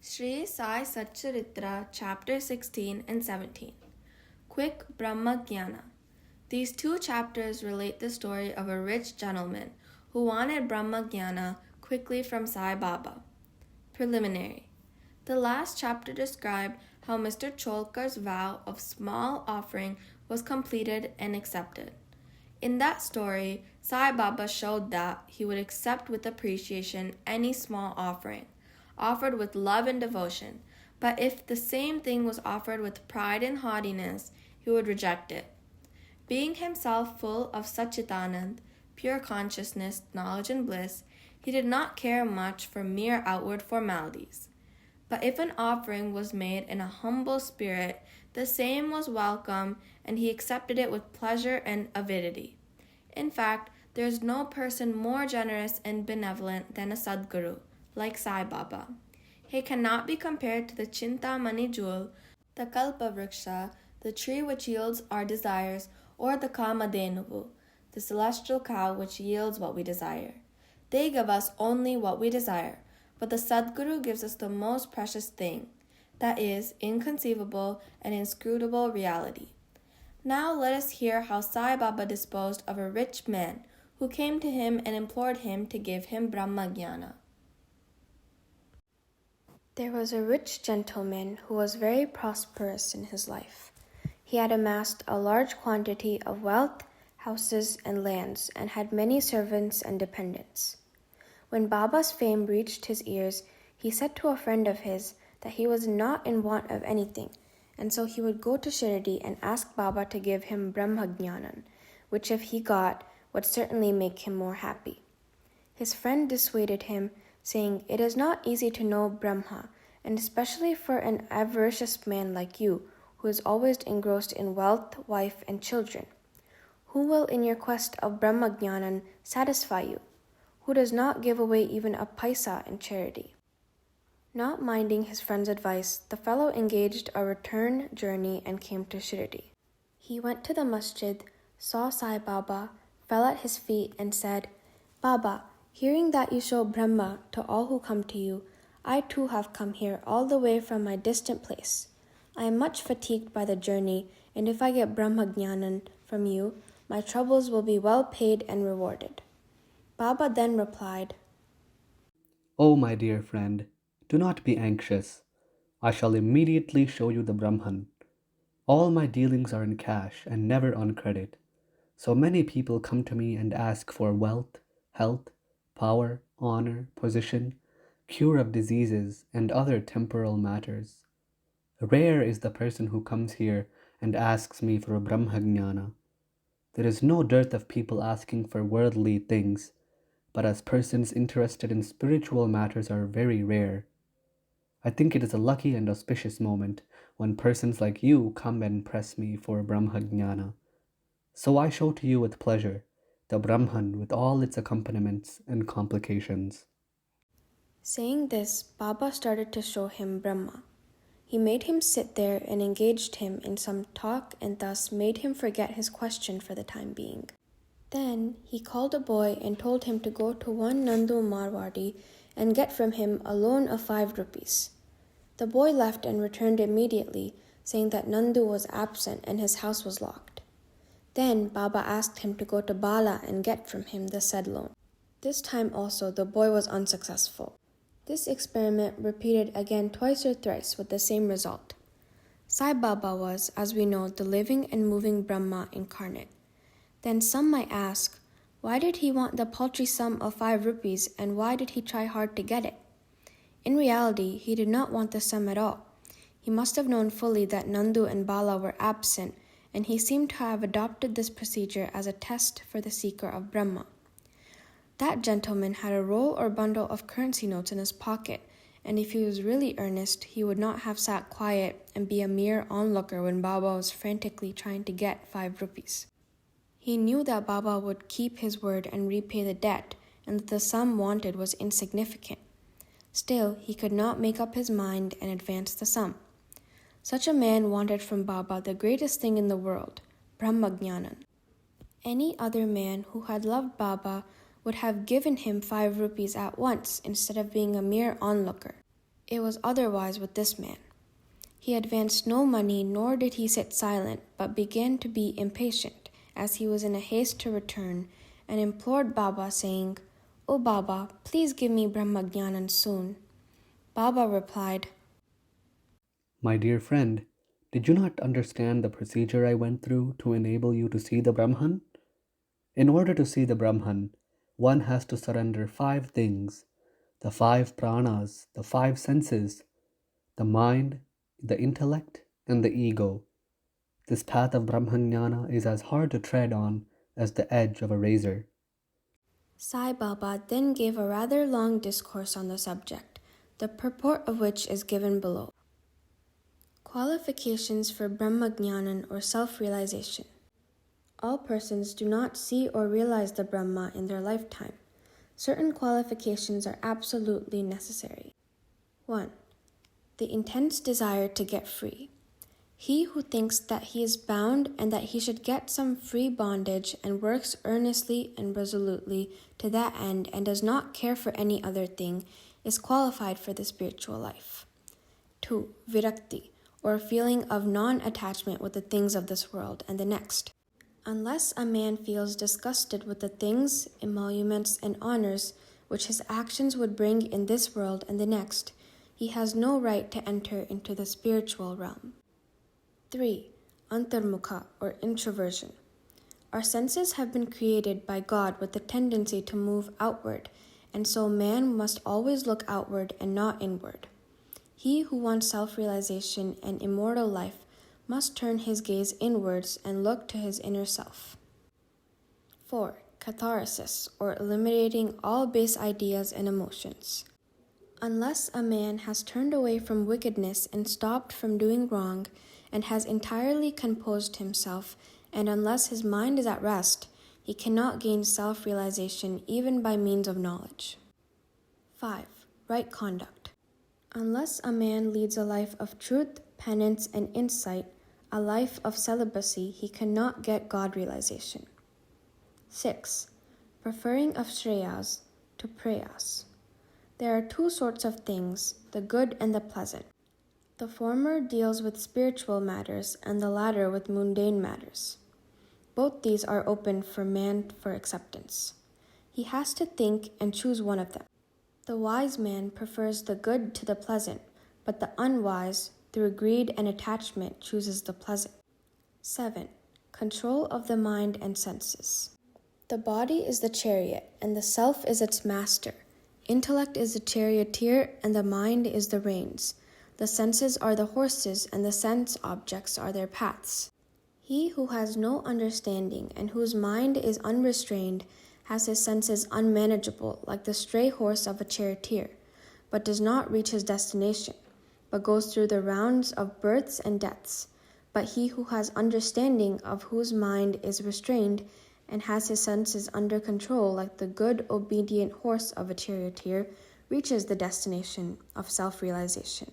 Sri Sai Satcharitra, chapter 16 and 17. Quick Brahma Jnana. These two chapters relate the story of a rich gentleman who wanted Brahma Jnana quickly from Sai Baba. Preliminary. The last chapter described how Mr. Cholkar's vow of small offering was completed and accepted. In that story, Sai Baba showed that he would accept with appreciation any small offering, offered with love and devotion, but if the same thing was offered with pride and haughtiness, he would reject it. Being himself full of Satchitanand, pure consciousness, knowledge, and bliss, he did not care much for mere outward formalities. But if an offering was made in a humble spirit, the same was welcome, and he accepted it with pleasure and avidity. In fact, there is no person more generous and benevolent than a Sadguru, like Sai Baba. He cannot be compared to the Chintamani jewel, the Kalpa Vriksha, the tree which yields our desires, or the Kamadhenuvu, the celestial cow which yields what we desire. They give us only what we desire, but the Sadguru gives us the most precious thing, that is, inconceivable and inscrutable reality. Now let us hear how Sai Baba disposed of a rich man who came to him and implored him to give him Brahma Jnana. There was a rich gentleman who was very prosperous in his life. He had amassed a large quantity of wealth, houses, and lands, and had many servants and dependents. When Baba's fame reached his ears, he said to a friend of his that he was not in want of anything, and so he would go to Shirdi and ask Baba to give him Brahma Jnanan, which if he got, would certainly make him more happy. His friend dissuaded him, saying, "It is not easy to know Brahma, and especially for an avaricious man like you, who is always engrossed in wealth, wife, and children. Who will in your quest of Brahma Jnanan satisfy you? Who does not give away even a paisa in charity?" Not minding his friend's advice, the fellow engaged a return journey and came to Shirdi. He went to the masjid, saw Sai Baba, fell at his feet and said, "Baba, hearing that you show Brahma to all who come to you, I too have come here all the way from my distant place. I am much fatigued by the journey, and if I get Brahma Jnanan from you, my troubles will be well paid and rewarded." Baba then replied, "O my dear friend, do not be anxious. I shall immediately show you the Brahman. All my dealings are in cash and never on credit. So many people come to me and ask for wealth, health, power, honor, position, cure of diseases, and other temporal matters. Rare is the person who comes here and asks me for a Brahma Jnana. There is no dearth of people asking for worldly things, but as persons interested in spiritual matters are very rare. I think it is a lucky and auspicious moment when persons like you come and press me for Brahma Jnana. So I show to you with pleasure the Brahman with all its accompaniments and complications." Saying this, Baba started to show him Brahma. He made him sit there and engaged him in some talk and thus made him forget his question for the time being. Then he called a boy and told him to go to one Nandu Marwadi and get from him a loan of 5 rupees. The boy left and returned immediately, saying that Nandu was absent and his house was locked. Then Baba asked him to go to Bala and get from him the said loan. This time also the boy was unsuccessful. This experiment repeated again twice or thrice with the same result. Sai Baba was, as we know, the living and moving Brahma incarnate. Then some might ask, why did he want the paltry sum of 5 rupees and why did he try hard to get it? In reality, he did not want the sum at all. He must have known fully that Nandu and Bala were absent, and he seemed to have adopted this procedure as a test for the seeker of Brahma. That gentleman had a roll or bundle of currency notes in his pocket, and if he was really earnest, he would not have sat quiet and be a mere onlooker when Baba was frantically trying to get 5 rupees. He knew that Baba would keep his word and repay the debt, and that the sum wanted was insignificant. Still, he could not make up his mind and advance the sum. Such a man wanted from Baba the greatest thing in the world, Brahma Jnanan. Any other man who had loved Baba would have given him 5 rupees at once instead of being a mere onlooker. It was otherwise with this man. He advanced no money, nor did he sit silent, but began to be impatient, as he was in a haste to return, and implored Baba, saying, "O Baba, please give me Brahmagyanan soon." Baba replied, My dear friend, did you not understand the procedure I went through to enable you to see the Brahman? In order to see the Brahman, one has to surrender 5 things: the 5 pranas, the 5 senses, the mind, the intellect, and the ego. This path of Brahmajnana is as hard to tread on as the edge of a razor. Sai Baba then gave a rather long discourse on the subject, the purport of which is given below. Qualifications for Brahmagyanan or self-realization. All persons do not see or realize the Brahma in their lifetime. Certain qualifications are absolutely necessary. 1. The intense desire to get free. He who thinks that he is bound and that he should get some free bondage and works earnestly and resolutely to that end and does not care for any other thing is qualified for the spiritual life. 2. Virakti, or a feeling of non-attachment with the things of this world and the next. Unless a man feels disgusted with the things, emoluments, and honors which his actions would bring in this world and the next, he has no right to enter into the spiritual realm. 3. Antarmukha, or introversion. Our senses have been created by God with the tendency to move outward, and so man must always look outward and not inward. He who wants self-realization and immortal life must turn his gaze inwards and look to his inner self. 4. Catharsis, or eliminating all base ideas and emotions. Unless a man has turned away from wickedness and stopped from doing wrong, and has entirely composed himself, and unless his mind is at rest, he cannot gain self-realization even by means of knowledge. 5. Right conduct. Unless a man leads a life of truth, penance, and insight, a life of celibacy, he cannot get God realization. 6. Preferring of Shreyas to Preyas. There are 2 sorts of things, the good and the pleasant. The former deals with spiritual matters and the latter with mundane matters. Both these are open for man for acceptance. He has to think and choose one of them. The wise man prefers the good to the pleasant, but the unwise, through greed and attachment, chooses the pleasant. 7. Control of the mind and senses. The body is the chariot, and the self is its master. Intellect is the charioteer, and the mind is the reins. The senses are the horses, and the sense objects are their paths. He who has no understanding and whose mind is unrestrained has his senses unmanageable, like the stray horse of a charioteer, but does not reach his destination, but goes through the rounds of births and deaths. But he who has understanding, of whose mind is restrained, and has his senses under control, like the good, obedient horse of a charioteer, reaches the destination of self-realization.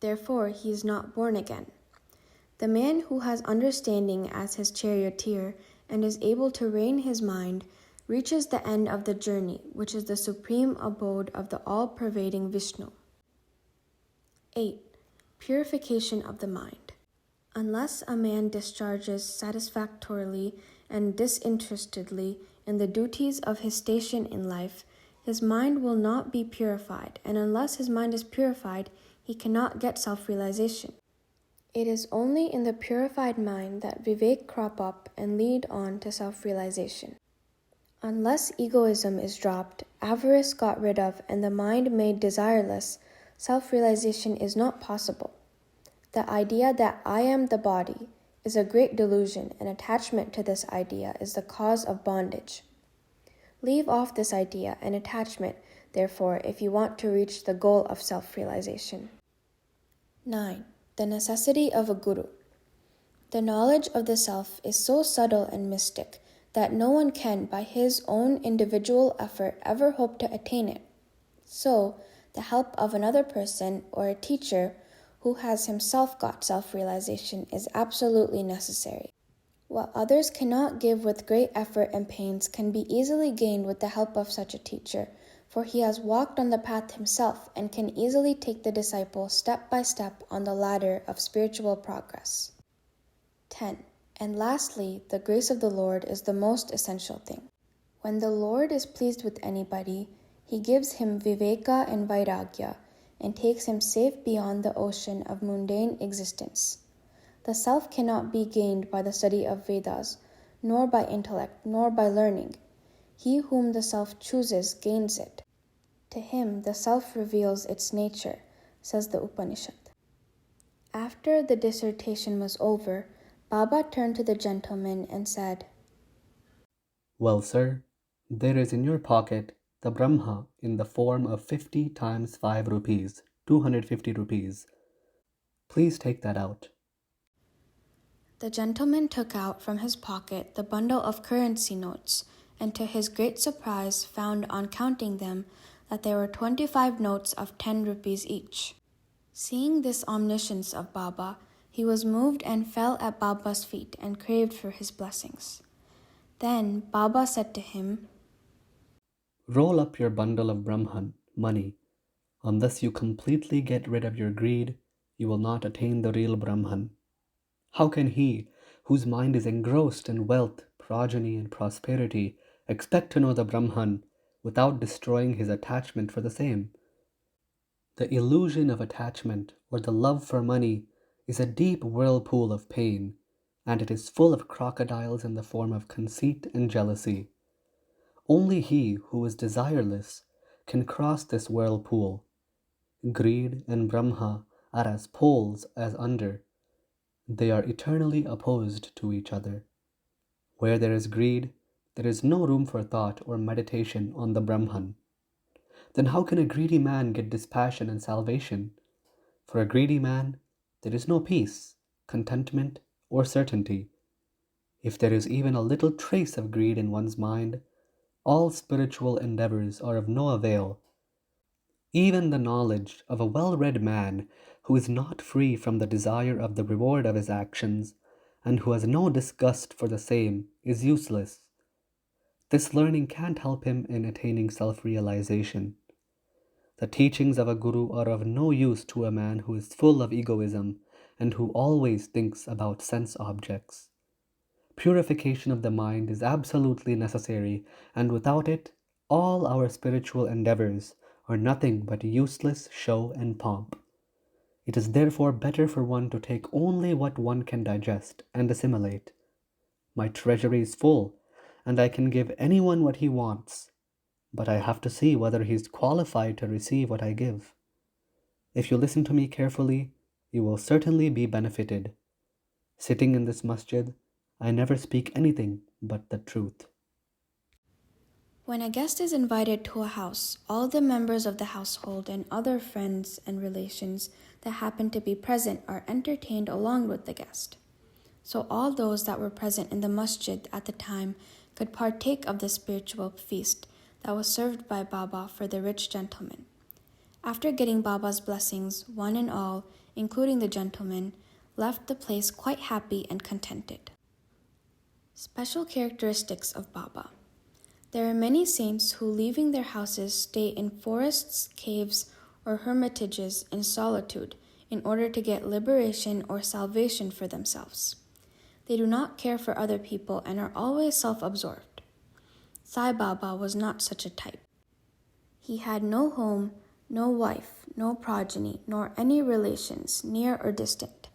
Therefore, he is not born again. The man who has understanding as his charioteer and is able to rein his mind reaches the end of the journey, which is the supreme abode of the all-pervading Vishnu. 8. Purification of the mind. Unless a man discharges satisfactorily and disinterestedly in the duties of his station in life, his mind will not be purified, and unless his mind is purified, he cannot get self-realization. It is only in the purified mind that Vivek crop up and lead on to self-realization. Unless egoism is dropped, avarice got rid of, and the mind made desireless, self-realization is not possible. The idea that I am the body is a great delusion, and attachment to this idea is the cause of bondage. Leave off this idea and attachment, therefore, if you want to reach the goal of self-realization. 9. The necessity of a guru. The knowledge of the self is so subtle and mystic that no one can, by his own individual effort, ever hope to attain it. So, the help of another person or a teacher who has himself got self-realization is absolutely necessary. What others cannot give with great effort and pains can be easily gained with the help of such a teacher, for he has walked on the path himself and can easily take the disciple step by step on the ladder of spiritual progress. 10. And lastly, the grace of the Lord is the most essential thing. When the Lord is pleased with anybody, he gives him viveka and vairagya and takes him safe beyond the ocean of mundane existence. The self cannot be gained by the study of Vedas, nor by intellect, nor by learning. He whom the self chooses gains it. To him the self reveals its nature, says the Upanishad. After the dissertation was over, Baba turned to the gentleman and said, Well, sir, there is in your pocket the Brahma in the form of 50 times 5 rupees, 250 rupees. Please take that out. The gentleman took out from his pocket the bundle of currency notes, and to his great surprise found on counting them that there were 25 notes of 10 rupees each. Seeing this omniscience of Baba, he was moved and fell at Baba's feet and craved for his blessings. Then Baba said to him, Roll up your bundle of Brahman, money. Unless you completely get rid of your greed, you will not attain the real Brahman. How can he, whose mind is engrossed in wealth, progeny, and prosperity, expect to know the Brahman without destroying his attachment for the same? The illusion of attachment or the love for money is a deep whirlpool of pain, and it is full of crocodiles in the form of conceit and jealousy. Only he who is desireless can cross this whirlpool. Greed and Brahma are as poles as under. They are eternally opposed to each other. Where there is greed, there is no room for thought or meditation on the Brahman. Then how can a greedy man get dispassion and salvation? For a greedy man, there is no peace, contentment, or certainty. If there is even a little trace of greed in one's mind, all spiritual endeavors are of no avail. Even the knowledge of a well-read man who is not free from the desire of the reward of his actions, and who has no disgust for the same, is useless. This learning can't help him in attaining self-realization. The teachings of a guru are of no use to a man who is full of egoism and who always thinks about sense objects. Purification of the mind is absolutely necessary, and without it, all our spiritual endeavors are nothing but useless show and pomp. It is therefore better for one to take only what one can digest and assimilate. My treasury is full, and I can give anyone what he wants, but I have to see whether he is qualified to receive what I give. If you listen to me carefully, you will certainly be benefited. Sitting in this masjid, I never speak anything but the truth. When a guest is invited to a house, all the members of the household and other friends and relations that happen to be present are entertained along with the guest. So all those that were present in the masjid at the time could partake of the spiritual feast that was served by Baba for the rich gentleman. After getting Baba's blessings, one and all, including the gentleman, left the place quite happy and contented. Special characteristics of Baba. There are many saints who, leaving their houses, stay in forests, caves, or hermitages in solitude in order to get liberation or salvation for themselves. They do not care for other people and are always self-absorbed. Sai Baba was not such a type. He had no home, no wife, no progeny, nor any relations, near or distant.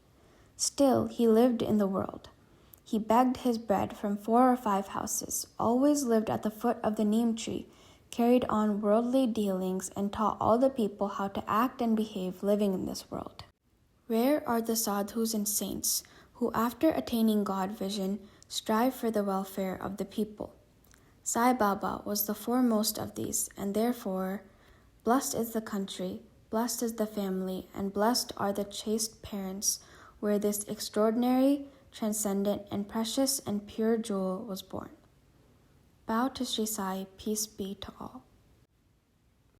Still, he lived in the world. He begged his bread from 4 or 5 houses, always lived at the foot of the neem tree, carried on worldly dealings, and taught all the people how to act and behave living in this world. Rare are the sadhus and saints who, after attaining God vision, strive for the welfare of the people. Sai Baba was the foremost of these, and therefore, blessed is the country, blessed is the family, and blessed are the chaste parents where this extraordinary, transcendent, and precious and pure jewel was born. Bow to Sri Sai, peace be to all.